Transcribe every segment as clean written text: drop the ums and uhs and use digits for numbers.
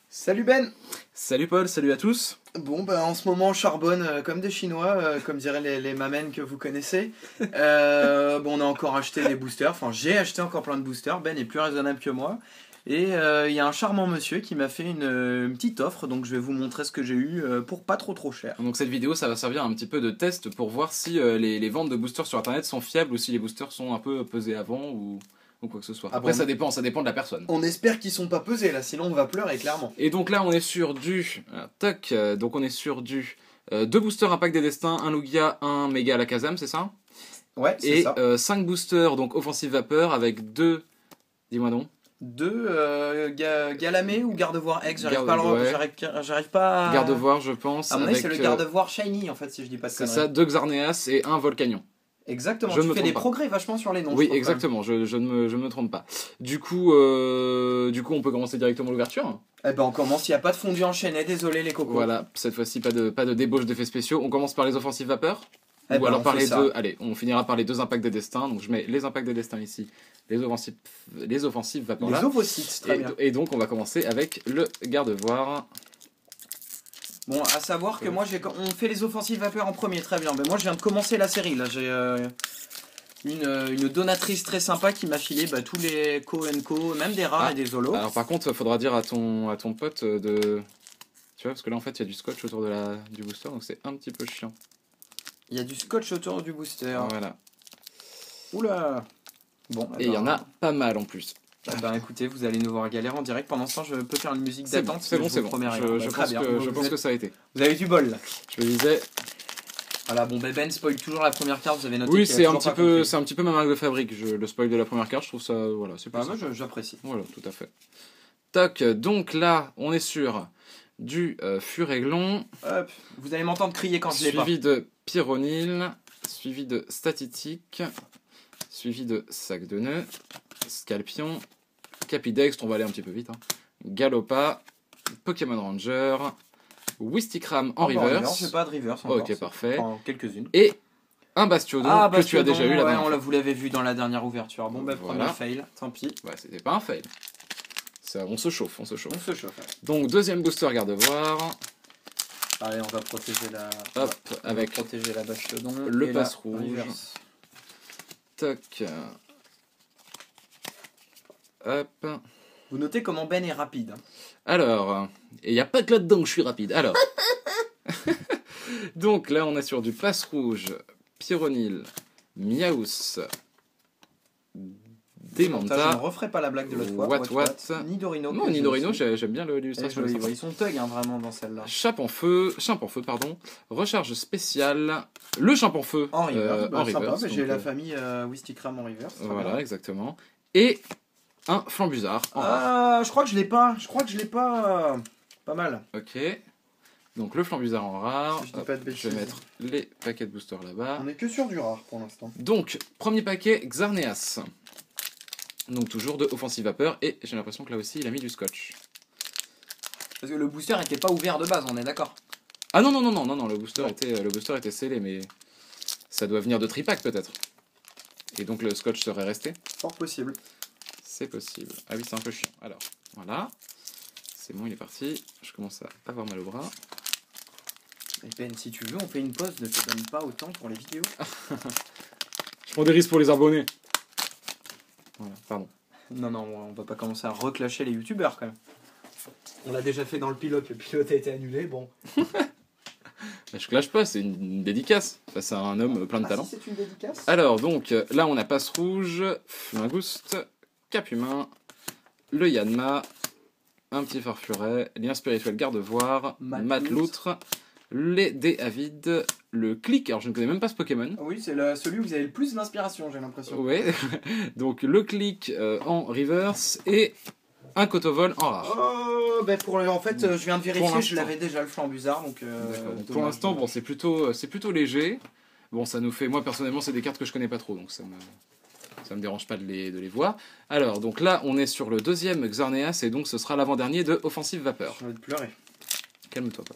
Salut Ben. Salut Paul, salut à tous. Bon bah en ce moment on charbonne comme des Chinois, comme diraient les mamens que vous connaissez. Bon on a encore acheté des boosters, enfin j'ai acheté encore plein de boosters, Ben est plus raisonnable que moi. Et il y a un charmant monsieur qui m'a fait une petite offre, donc je vais vous montrer ce que j'ai eu pour pas trop cher. Donc cette vidéo ça va servir un petit peu de test pour voir si les ventes de boosters sur internet sont fiables ou si les boosters sont un peu pesés avant ou quoi que ce soit. Après ça dépend de la personne. On espère qu'ils sont pas pesés là, sinon on va pleurer clairement. Et donc là on est sur du... donc on est sur du 2 boosters Impact des Destins, un Lugia, un Mega Alakazam, c'est ça? Ouais, c'est ça. Et 5 boosters donc Offensive Vapeur avec 2... Dis-moi donc. 2 Galamé ou Gardevoir X, j'arrive pas à... Gardevoir je pense. À mon avis c'est le Gardevoir Shiny en fait si je dis pas de conneries. C'est ça, 2 Xarneas et un Volcanion. Exactement, tu fais des progrès vachement sur les noms. Oui, exactement, je ne me trompe pas. Du coup, on peut commencer directement l'ouverture. Eh ben on commence, il n'y a pas de fondu enchaîné, désolé les cocos. Voilà, cette fois-ci pas de débauche d'effets spéciaux. On commence par les offensives vapeurs. Ou alors par les deux. Allez, on finira par les 2 impacts des destins. Donc je mets les impacts des destins ici, les offensives vapeurs là. Les ovocytes, très bien. Et donc on va commencer avec le Gardevoir. Bon, à savoir que moi, on fait les offensives vapeurs en premier, très bien. Mais moi, je viens de commencer la série. Là, j'ai une donatrice très sympa qui m'a filé tous les co & co, même des rares et des zolos. Alors par contre, il faudra dire à ton pote de... Tu vois, parce que là, en fait, il y a du scotch autour du booster, donc c'est un petit peu chiant. Il y a du scotch autour du booster. Voilà. Oula. Bon. Et il y en a pas mal en plus. Ben écoutez, vous allez nous voir galérer en direct. Pendant ce temps, je peux faire une musique d'attente. C'est bon. Je pense que ça a été. Vous avez du bol là. Je me disais. Voilà, bon, Ben spoil toujours la première carte. Vous avez noté. Oui, c'est un petit peu ma marque de fabrique. Le spoil de la première carte, je trouve ça, voilà, c'est pas. Moi, j'apprécie. Voilà, tout à fait. Toc. Donc là, on est sur du Furéglon. Hop. Vous allez m'entendre crier quand je l'ai pas. Suivi de Pyronil, suivi de Statitique, suivi de Sac de Nœuds. Scalpion, Capidextre, on va aller un petit peu vite, Galopa, Pokémon Ranger, Wistikram en reverse. J'ai pas de reverse encore. Ok, parfait. Quelques-unes. Et un Bastiodon que tu as déjà eu là-bas. Vous l'avez vu dans la dernière ouverture. Bon, premier fail, tant pis. Ouais, c'était pas un fail. On se chauffe. Ouais. Donc, deuxième booster Gardevoir. Allez, on va protéger la... avec protéger la Bastiodon. Le passe rouge. Toc. Hop. Vous notez comment Ben est rapide. Alors, et il n'y a pas que là-dedans que je suis rapide. Alors, donc là on est sur du passe rouge, Pyronil, Miaus, Démenta. Je ne referai pas la blague de l'autre fois. What. Nidorino. Non, Nidorino, j'aime bien l'illustration. Ils sont thugs vraiment dans celle-là. Chape en feu, pardon. Recharge spéciale. Le champ en feu en reverse. J'ai la donc, famille Wistikram en reverse. Voilà, exactement. Et un Flambuzard. Je crois que je l'ai pas. Pas mal. Ok. Donc le Flambuzard en rare. Si je dis pas de bêtises. Je vais mettre les paquets de boosters là-bas. On est que sur du rare pour l'instant. Donc, premier paquet, Xarneas. Donc toujours de Offensive Vapeur. Et j'ai l'impression que là aussi il a mis du scotch. Parce que le booster était pas ouvert de base, on est d'accord? Ah non, le booster était scellé, mais ça doit venir de Tripack peut-être. Et donc le scotch serait resté. Fort possible. C'est possible. Ah oui, c'est un peu chiant. Alors, voilà. C'est bon, il est parti. Je commence à avoir mal au bras. Et Ben, si tu veux, on fait une pause. Ne te donne pas autant pour les vidéos. Je prends des risques pour les abonnés. Voilà, pardon. Non, on va pas commencer à reclasher les youtubeurs quand même. On l'a déjà fait dans le pilote a été annulé, bon. Je clash pas, c'est une dédicace face à un homme plein de talent. Si c'est une dédicace. Alors, donc, là on a Passe Rouge, Flingouste, Cap Humain, le Yanma, un petit Farfuret, Lien Spirituel Gardevoir, Mateloutre, les dés avides, le Click, alors je ne connais même pas ce Pokémon. Oui, c'est celui où vous avez le plus d'inspiration, j'ai l'impression. Ouais, donc le Click en reverse et un Cotovol en rare. Oh, ben en fait, je viens de vérifier, je l'avais déjà le Flambuzard, donc... pour l'instant, bon, c'est plutôt léger. Bon, ça nous fait... Moi, personnellement, c'est des cartes que je connais pas trop, donc ça me dérange pas de les voir. Alors, donc là, on est sur le deuxième Xarneas, et donc ce sera l'avant-dernier de Offensive Vapeur. J'ai envie de pleurer. Calme-toi, pas.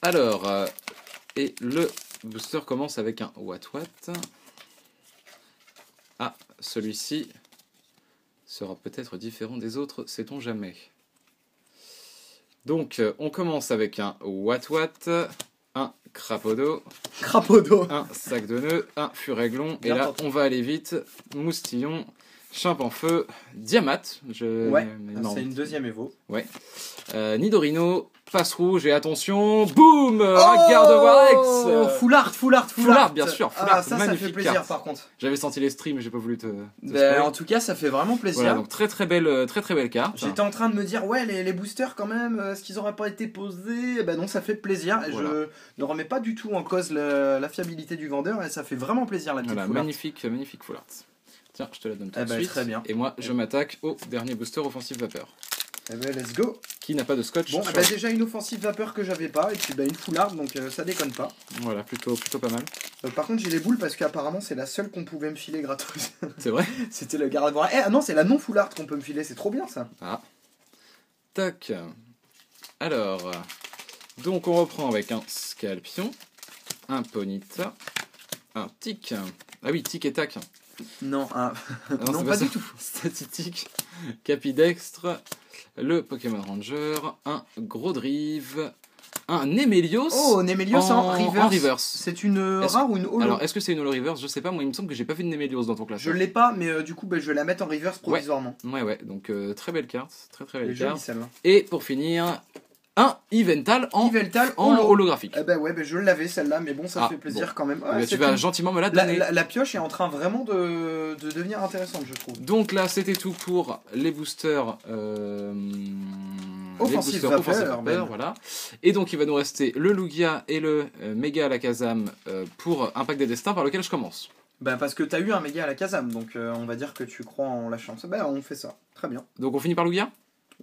Alors, et le booster commence avec un What. Ah, celui-ci sera peut-être différent des autres, sait-on jamais. Donc, on commence avec un What, un Crapodo, un Sac de nœuds, un Furéglon, et là, on va aller vite, Moustillon, Chimpanfeu, Diamat, Ouais, c'est une deuxième Evo. Ouais. Nidorino, Passe Rouge, et attention, boum, un Gardevoir X. Full art, bien sûr, Full Ah, Art, ça magnifique fait plaisir carte. par contre. J'avais senti les streams, j'ai pas voulu te Ben, spoil. en tout cas, ça fait vraiment plaisir. Voilà, donc très belle carte. J'étais en train de me dire, ouais, les boosters quand même, est-ce qu'ils auraient pas été posés? Ben non, ça fait plaisir. Et Voilà. je ne remets pas du tout en cause la fiabilité du vendeur et ça fait vraiment plaisir la petite Voilà, Full Art. magnifique Full Art. Tiens, je te la donne tout Eh de ben, suite. très bien. Et moi, je m'attaque au dernier booster offensive vapeur. Eh ben, let's go. Qui n'a pas de scotch. Bon, sur- bah, déjà une offensive vapeur que j'avais pas, et puis bah, une full art, donc ça déconne pas. Voilà, plutôt pas mal. Par contre, j'ai les boules parce qu'apparemment c'est la seule qu'on pouvait me filer gratuite. C'est vrai? C'était le Gardevoir. Ah non, c'est la non full art qu'on peut me filer, c'est trop bien ça. Ah. Tac. Alors. Donc on reprend avec un Scalpion, un Ponyta, un Tic. Ah oui, Tic et Tac. Non, Non, non c'est pas ça. du tout. Statistique, Capidextre, le Pokémon Ranger, un Grodrive, un Nemelios. Oh, Nemelios en reverse. reverse. C'est une rare ou une holo? Alors, est-ce que c'est une holo reverse? Je sais pas, moi il me semble que j'ai pas vu de Nemelios dans ton classement. Je l'ai pas, mais du coup, bah, je vais la mettre en reverse provisoirement. Ouais, donc très belle carte, très Elle est belle jolie carte. celle-là. Et pour finir, un Yveltal en Yveltal en holo. holographique. Eh ben ouais, bah, je l'avais celle-là, mais bon, ça Ah, fait plaisir bon. quand même. Eh ben, tu c'est vas une- gentiment me la donner. La pioche est en train vraiment de devenir intéressante, je trouve. Donc là, c'était tout pour les boosters. Offensive vapeur, Ben. voilà. Et donc, il va nous rester le Lugia et le Méga Alakazam pour un pack des destins par lequel je commence. Bah parce que t'as eu un méga à la Kazam, donc on va dire que tu crois en la chance. Bah on fait ça, très bien. Donc, on finit par Lugia?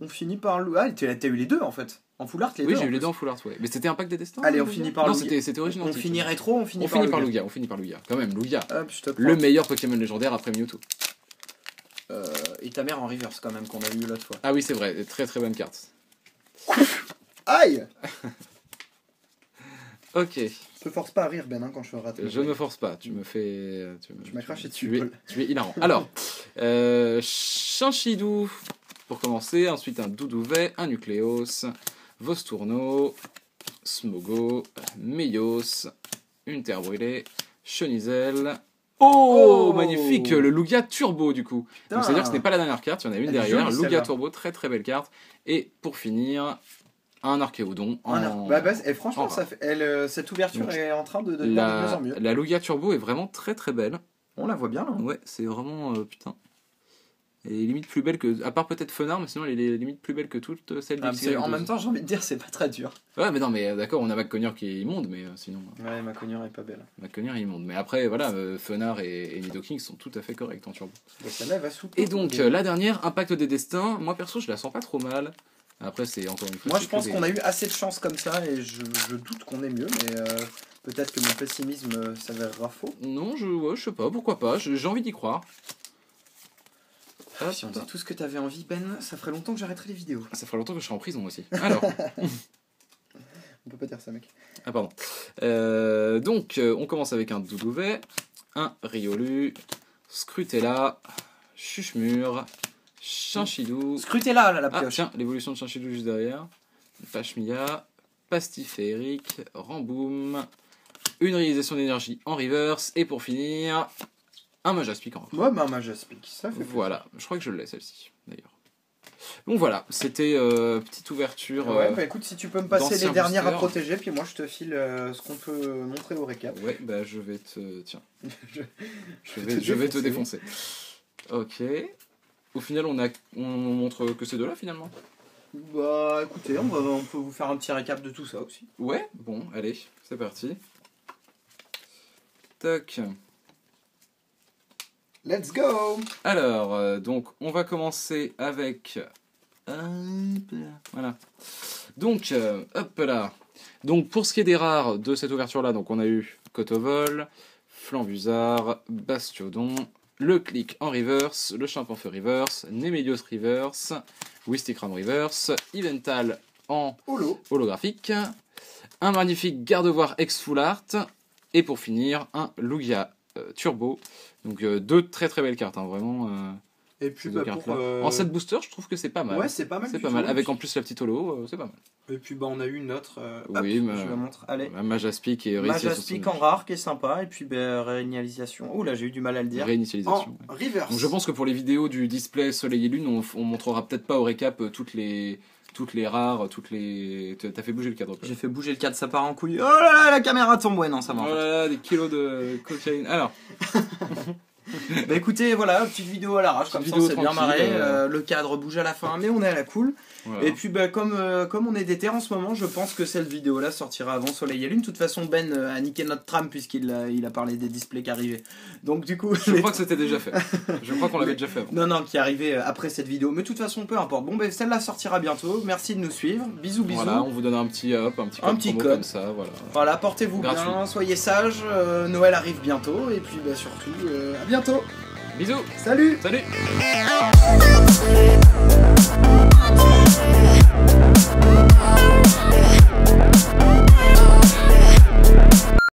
On finit par le... Ah, t'as eu les deux en fait. En full art, les deux. Oui, j'ai eu en les plus. deux en full art, ouais. Mais c'était un pack des destins? Allez, le on Lugia finit par Non, Lugia. c'était original. On finit rétro, on finit par Lugia. On finit par Lugia, quand même, Lugia. Hop, je te prends. Le meilleur Pokémon légendaire après Mewtwo. Et ta mère en reverse quand même, qu'on a eu l'autre fois. Ah oui, c'est vrai, très bonne carte. Aïe! Ok, Je te force pas à rire, Ben, hein, quand je rate. je ne me force pas, tu m'as craché dessus, tu es, Paul. tu es hilarant. Alors, Chinchidou pour commencer, ensuite un Doudouvet, un Nucléos, Vostourneau, Smogo, Meios, une Terre Brûlée, Chenizel. Oh, magnifique, le Lugia Turbo du coup. Donc c'est-à-dire que ce n'est pas la dernière carte, il y en a une Elle est derrière, jolie, Lugia celle-là. Turbo, très belle carte. Et pour finir, un Archéodon Et franchement, en ça fait... cette ouverture Donc, est en train de devenir de mieux en mieux. la Lugia Turbo est vraiment très belle. On la voit bien là. Ouais, c'est vraiment putain. Elle est limite plus belle que. À part peut-être Fenard, mais sinon elle est limite plus belle que toutes celles Ah, d'X-Series en 12. même temps, j'ai envie de dire, c'est pas très dur. Ouais, mais non, mais d'accord, on a McConnor qui est immonde, mais sinon. Ouais, ma cognure est pas belle. McConnor est immonde. Mais après, voilà, Fenard et Nidoking sont tout à fait corrects en turbo. Donc celle-là, elle va sous. Et donc, la dernière, Impact des Destins. Moi perso, je la sens pas trop mal. Après, c'est encore une fois. Moi, c'est je pense que qu'on des- a eu assez de chance comme ça et je doute qu'on ait mieux, mais peut-être que mon pessimisme s'avérera faux. Non, je sais pas, pourquoi pas. J'ai envie d'y croire. Hop. Si on dit tout ce que t'avais envie, Ben, ça ferait longtemps que j'arrêterais les vidéos. Ça fera longtemps que je serai en prison aussi. Alors. On peut pas dire ça, mec. Ah pardon. Donc on commence avec un Doudouvet, un Riolu, Scrutella, Chuchemur, Chinchidou. Scrutez-la, là, la Ah pioche. tiens, l'évolution de Chinchidou juste derrière. Pachmia, Pastiférique, Ramboum, une réalisation d'énergie en reverse et pour finir un Majaspic en reverse. Ouais, bah, Majaspic, ça fait Voilà, je crois que je l'ai celle-ci d'ailleurs. Donc voilà, c'était petite ouverture. Ouais, bah écoute, si tu peux me passer d'anciens les dernières à boosters. protéger, puis moi je te file ce qu'on peut montrer au récap. Ouais, bah je vais te. Tiens. Je- Je vais te défoncer. Ok. Au final, on montre que ces deux-là finalement. Bah écoutez, on peut vous faire un petit récap de tout ça aussi. Ouais, bon, allez, c'est parti. Tac. Let's go! Alors, donc, on va commencer avec. Voilà. Donc, hop là. Donc, pour ce qui est des rares de cette ouverture-là, donc on a eu Cotovol, Flambusard, Bastiodon, le Click en reverse, le Chimpanfeu reverse, Nemelios reverse, Wistikram reverse, Yveltal en Holo. holographique, un magnifique Gardevoir X Full Art, et pour finir, un Lugia Turbo. Donc deux très très belles cartes, hein, vraiment. Et puis Ces deux cartes-là. En 7 booster, je trouve que c'est pas mal. Ouais, c'est pas mal. C'est pas mal. Avec en plus la petite holo, c'est pas mal. Et puis on a eu une autre. Oui, hop, je la montre. Allez. Majaspic et Majaspic en rare qui est sympa. Et puis réinitialisation. Oh là, j'ai eu du mal à le dire. Réinitialisation. En reverse. Donc je pense que pour les vidéos du display Soleil et Lune, on montrera peut-être pas au récap toutes les rares, T'as fait bouger le cadre. J'ai fait bouger le cadre, ça part en couille. Oh là là, la caméra tombe. Ouais, non, ça va. Oh là là, des kilos de cocaïne. Alors. Bah écoutez, voilà, petite vidéo à l'arrache, comme ça on s'est bien marré. Le cadre bouge à la fin, mais on est à la cool. Voilà. Et puis bah, comme on est d'été en ce moment, je pense que cette vidéo là sortira avant Soleil et Lune. De toute façon, Ben a niqué notre trame puisqu'il a parlé des displays qui arrivaient. Donc du coup, je crois que c'était déjà fait. Je crois qu'on l'avait déjà fait avant. Non, qui arrivait après cette vidéo. Mais de toute façon, peu importe. Bon, ben celle-là sortira bientôt. Merci de nous suivre. Bisous. Voilà, on vous donne un petit code comme ça. Voilà, portez-vous bien, soyez sages. Noël arrive bientôt. Et puis bah, surtout, à bientôt. Bisous. Salut. Salut.